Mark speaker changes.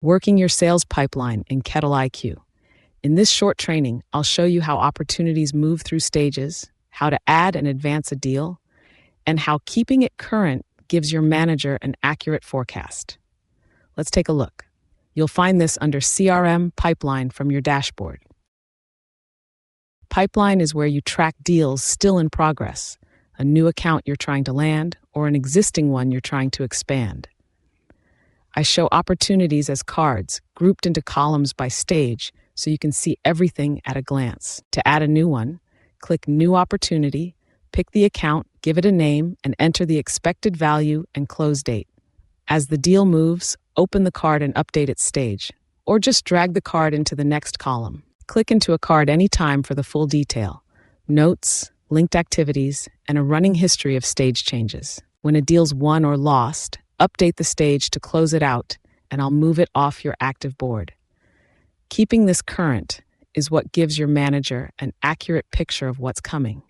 Speaker 1: Working your sales pipeline in KettleiQ. In this short training, I'll show you how opportunities move through stages, how to add and advance a deal, and how keeping it current gives your manager an accurate forecast. Let's take a look. You'll find this under CRM Pipeline from your dashboard. Pipeline is where you track deals still in progress, a new account you're trying to land, or an existing one you're trying to expand. I show opportunities as cards, grouped into columns by stage, so you can see everything at a glance. To add a new one, click New Opportunity, pick the account, give it a name, and enter the expected value and close date. As the deal moves, open the card and update its stage, or just drag the card into the next column. Click into a card anytime for the full detail, notes, linked activities, and a running history of stage changes. When a deal's won or lost, update the stage to close it out, and I'll move it off your active board. Keeping this current is what gives your manager an accurate picture of what's coming.